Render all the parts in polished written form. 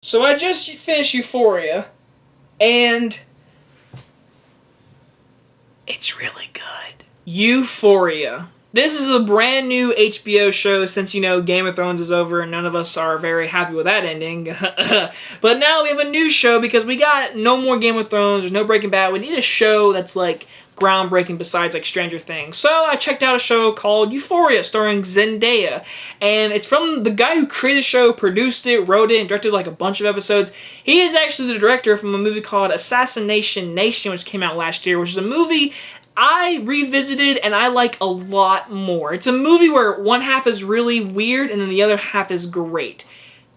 So I just finished Euphoria, and it's really good. Euphoria. This is a brand new HBO show since, Game of Thrones is over and none of us are very happy with that ending. But now we have a new show because we got no more Game of Thrones, there's no Breaking Bad. We need a show that's like groundbreaking besides like Stranger Things. So I checked out a show called Euphoria starring Zendaya. And it's from the guy who created the show, produced it, wrote it, and directed like a bunch of episodes. He is actually the director from a movie called Assassination Nation, which came out last year, which is a movie I revisited and I like a lot more. It's a movie where one half is really weird and then the other half is great.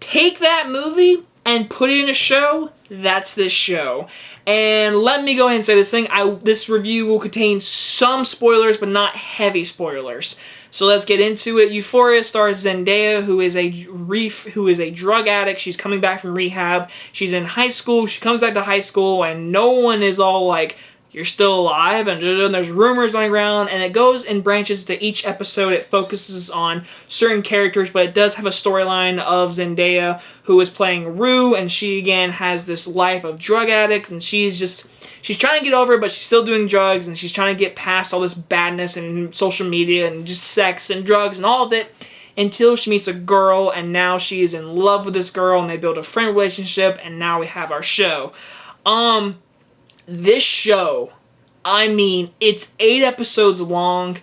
Take that movie and put it in a show, that's this show. And let me go ahead and say this thing, this review will contain some spoilers, but not heavy spoilers. So let's get into it. Euphoria stars Zendaya, who is a drug addict. She's coming back from rehab. She's in high school. She comes back to high school, and no one is all like, "You're still alive," and there's rumors going around, and it goes in branches to each episode. It focuses on certain characters, but it does have a storyline of Zendaya, who is playing Rue, and she, again, has this life of drug addicts, and she's trying to get over it, but she's still doing drugs, and she's trying to get past all this badness and social media and just sex and drugs and all of it until she meets a girl, and now she is in love with this girl, and they build a friend relationship, and now we have our show. This show, it's 8 episodes long.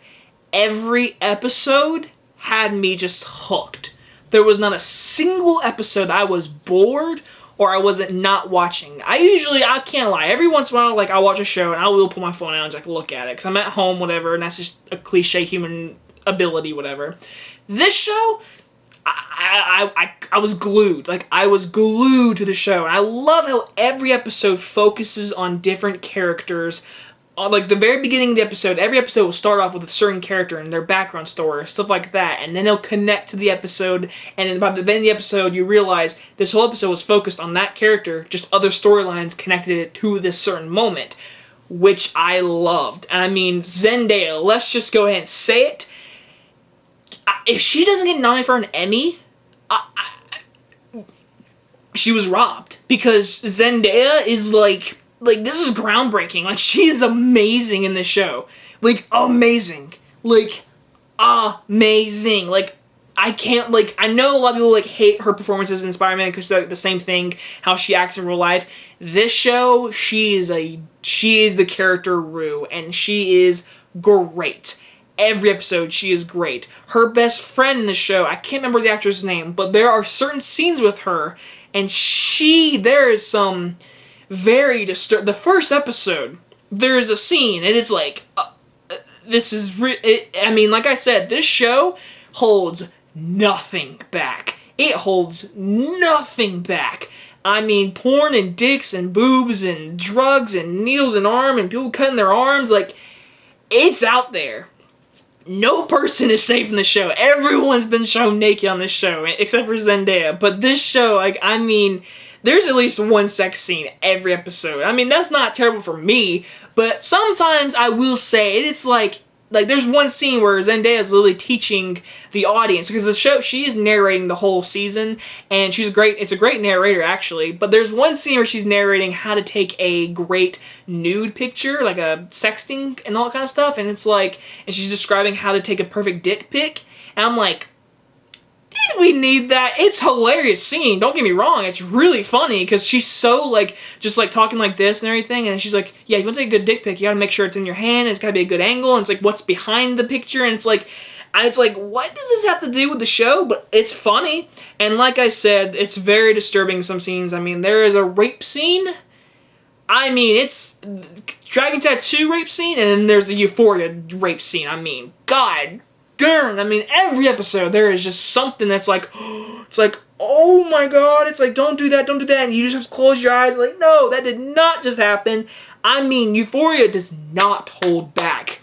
Every episode had me just hooked. There was not a single episode I was bored or I wasn't not watching. I can't lie, every once in a while, I'll watch a show and I will pull my phone out and just look at it because I'm at home, whatever, and that's just a cliche human ability, whatever. This show, I was glued. I was glued to the show. And I love how every episode focuses on different characters. The very beginning of the episode, every episode will start off with a certain character and their background story, stuff like that. And then they'll connect to the episode. And then by the end of the episode, you realize this whole episode was focused on that character. Just other storylines connected it to this certain moment, which I loved. And Zendaya, let's just go ahead and say it. If she doesn't get nominated for an Emmy, she was robbed. Because Zendaya is this is groundbreaking. She's amazing in this show. Amazing. Amazing. I can't, I know a lot of people, hate her performances in Spider-Man because they're the same thing, how she acts in real life. This show, she is the character Rue, and she is great. Every episode, she is great. Her best friend in the show, I can't remember the actress' name, but there are certain scenes with her, and there is some very disturbing. The first episode, there is a scene, and it's like I said, this show holds nothing back. It holds nothing back. Porn and dicks and boobs and drugs and needles in arm and people cutting their arms, it's out there. No person is safe in the show. Everyone's been shown naked on this show, except for Zendaya. But this show, there's at least one sex scene every episode. That's not terrible for me, but sometimes I will say it's there's one scene where Zendaya is literally teaching the audience, because the show, she is narrating the whole season, and it's a great narrator, actually, but there's one scene where she's narrating how to take a great nude picture, a sexting and all that kind of stuff, and and she's describing how to take a perfect dick pic, and I'm like, did we need that? It's a hilarious scene, don't get me wrong, it's really funny, because she's so, just talking like this and everything, and she's like, yeah, if you want to take a good dick pic, you gotta make sure it's in your hand, and it's gotta be a good angle, and it's what's behind the picture, and it's what does this have to do with the show? But it's funny, and like I said, it's very disturbing, some scenes. There is a rape scene, it's Dragon Tattoo rape scene, and then there's the Euphoria rape scene. God darn, every episode there is just something that's oh my god, it's don't do that, and you just have to close your eyes, no, that did not just happen. Euphoria does not hold back,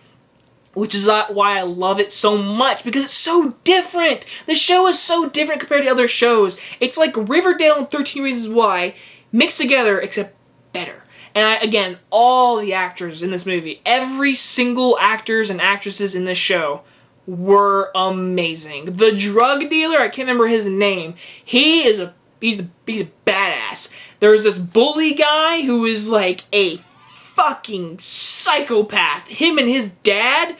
which is why I love it so much, because it's so different. The show is so different compared to other shows. It's like Riverdale and 13 Reasons Why mixed together, except better. And again, all the actors in this movie, every single actors and actresses in this show were amazing. The drug dealer, I can't remember his name, he is a he's a badass. There's this bully guy who is like a fucking psychopath. Him and his dad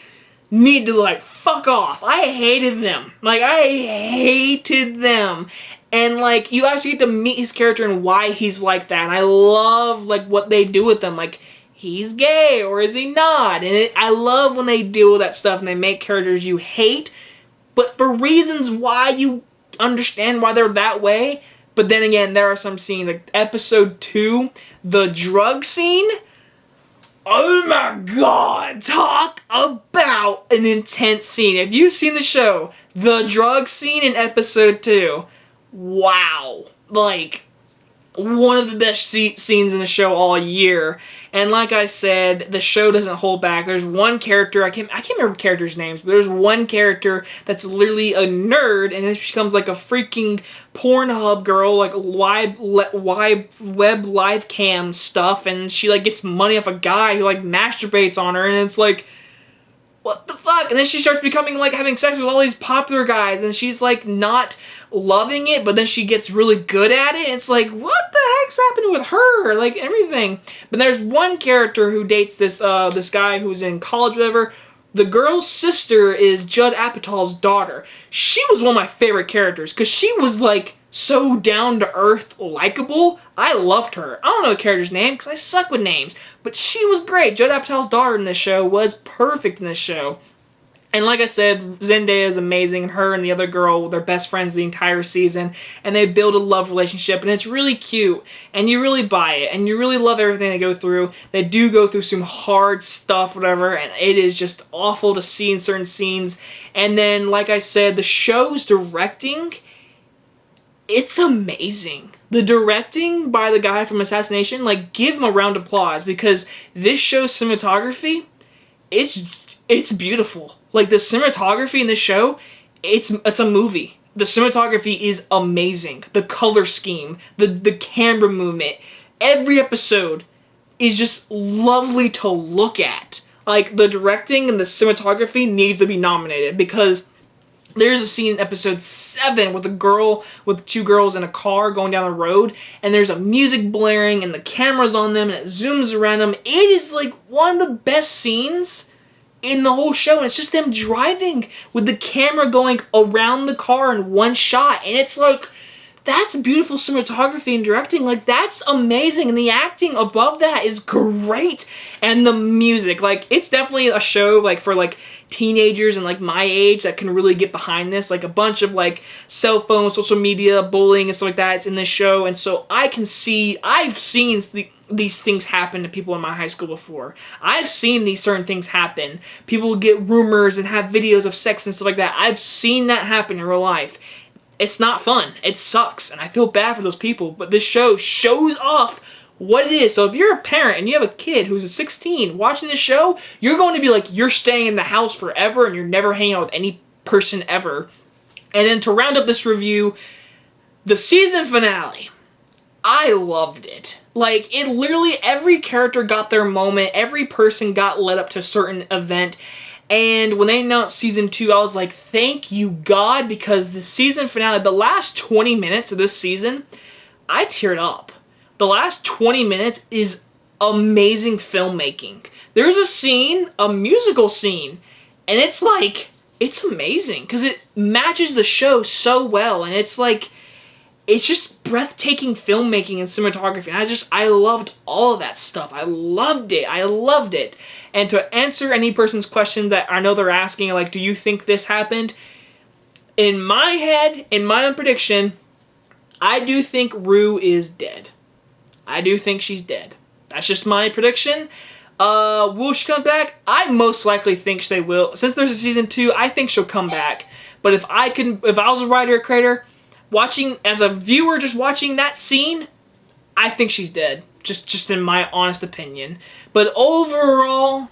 need to like fuck off. I hated them. Like, I hated them. And like, you actually get to meet his character and why he's like that. And I love like what they do with them. Like, he's gay or is he not? And I love when they deal with that stuff and they make characters you hate, but for reasons why you understand why they're that way. But then again, there are some scenes, like episode 2, the drug scene. Oh my god, talk about an intense scene. If you've seen the show, the drug scene in episode 2, wow. Like, one of the best scenes in the show all year. And like I said, the show doesn't hold back. There's one character, I can't remember characters' names, but there's one character that's literally a nerd, and then she becomes like a freaking Pornhub girl, like web live cam stuff, and she like gets money off a guy who like masturbates on her, and it's like, what the fuck? And then she starts becoming like having sex with all these popular guys, and she's like not loving it, but then she gets really good at it. And it's like, what the heck's happening with her? Like, everything. But there's one character who dates this this guy who's in college, whatever. The girl's sister is Judd Apatow's daughter. She was one of my favorite characters because she was like so down to earth, likable. I loved her. I don't know the character's name because I suck with names, but she was great. Judd Apatow's daughter in this show was perfect in this show. And like I said, Zendaya is amazing, and her and the other girl, they're best friends the entire season, and they build a love relationship, and it's really cute, and you really buy it, and you really love everything they go through. They do go through some hard stuff, whatever, and it is just awful to see in certain scenes. And then, like I said, the show's directing, it's amazing. The directing by the guy from Assassination, like, give him a round of applause, because this show's cinematography, it's beautiful. Like, the cinematography in this show, it's a movie. The cinematography is amazing. The color scheme, the camera movement, every episode is just lovely to look at. Like, the directing and the cinematography needs to be nominated, because there's a scene in episode 7 with 2 girls in a car going down the road, and there's a music blaring and the camera's on them and it zooms around them. It is like one of the best scenes in the whole show, and it's just them driving with the camera going around the car in one shot, and it's like, that's beautiful cinematography and directing. Like, that's amazing, and the acting above that is great, and the music, like, it's definitely a show like for like teenagers and like my age that can really get behind this. Like, a bunch of like cell phones, social media, bullying and stuff like that is in this show, and so I've seen these things happen to people in my high school before. I've seen these certain things happen. People get rumors and have videos of sex and stuff like that. I've seen that happen in real life. It's not fun. It sucks, and I feel bad for those people, but this show shows off what it is. So if you're a parent and you have a kid who's 16 watching this show, you're going to be like, you're staying in the house forever and you're never hanging out with any person ever. And then to round up this review, the season finale, I loved it. Like, it literally, every character got their moment, every person got led up to a certain event, and when they announced season 2, I was like, thank you, God, because the season finale, the last 20 minutes of this season, I teared up. The last 20 minutes is amazing filmmaking. There's a scene, a musical scene, and it's like, it's amazing, because it matches the show so well, and it's like, it's just breathtaking filmmaking and cinematography, and I loved all of that stuff. I loved it. And to answer any person's question that I know they're asking, like, do you think this happened? In my head, in my own prediction, I do think Rue is dead. I do think she's dead. That's just my prediction. Will she come back? I most likely think they will. Since there's a season 2, I think she'll come back. But if I was a writer or creator, as a viewer, just watching that scene, I think she's dead. Just in my honest opinion. But overall,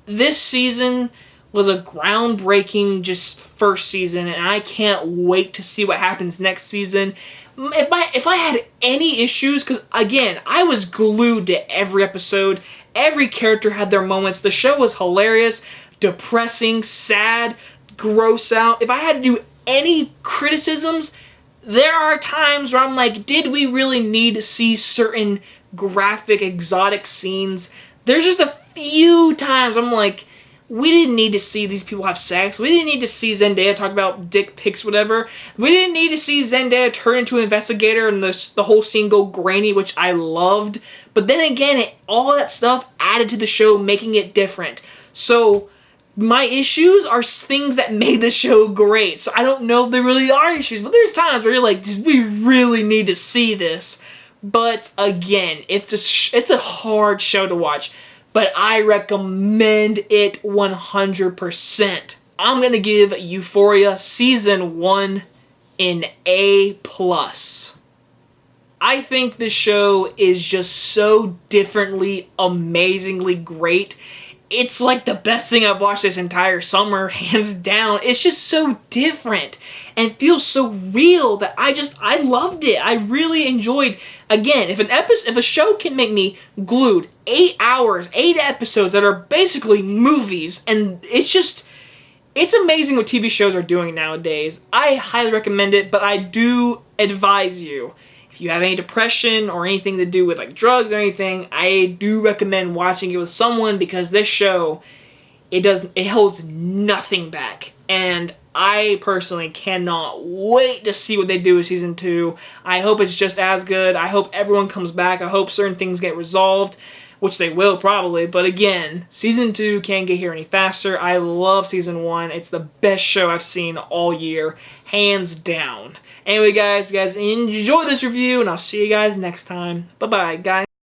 this season was a groundbreaking just first season, and I can't wait to see what happens next season. If I had any issues, because again, I was glued to every episode. Every character had their moments. The show was hilarious, depressing, sad, gross out. If I had to do any criticisms, there are times where I'm like, did we really need to see certain graphic, exotic scenes? There's just a few times I'm like, we didn't need to see these people have sex. We didn't need to see Zendaya talk about dick pics, whatever. We didn't need to see Zendaya turn into an investigator and the whole scene go grainy, which I loved. But then again, all that stuff added to the show, making it different. So my issues are things that made the show great. So I don't know if there really are issues, but there's times where you're like, did we really need to see this? But again, it's a hard show to watch. But I recommend it 100%. I'm going to give Euphoria Season 1 an A+. I think this show is just so differently, amazingly great. It's like the best thing I've watched this entire summer, hands down. It's just so different and feels so real that I loved it. I really enjoyed. Again, if a show can make me glued 8 hours, 8 episodes that are basically movies, and it's amazing what TV shows are doing nowadays. I highly recommend it, but I do advise you, if you have any depression or anything to do with like drugs or anything, I do recommend watching it with someone, because this show, it holds nothing back. And I personally cannot wait to see what they do with Season 2. I hope it's just as good. I hope everyone comes back. I hope certain things get resolved, which they will probably. But again, Season 2 can't get here any faster. I love Season 1. It's the best show I've seen all year, hands down. Anyway, guys, if you guys enjoy this review, and I'll see you guys next time. Bye-bye, guys.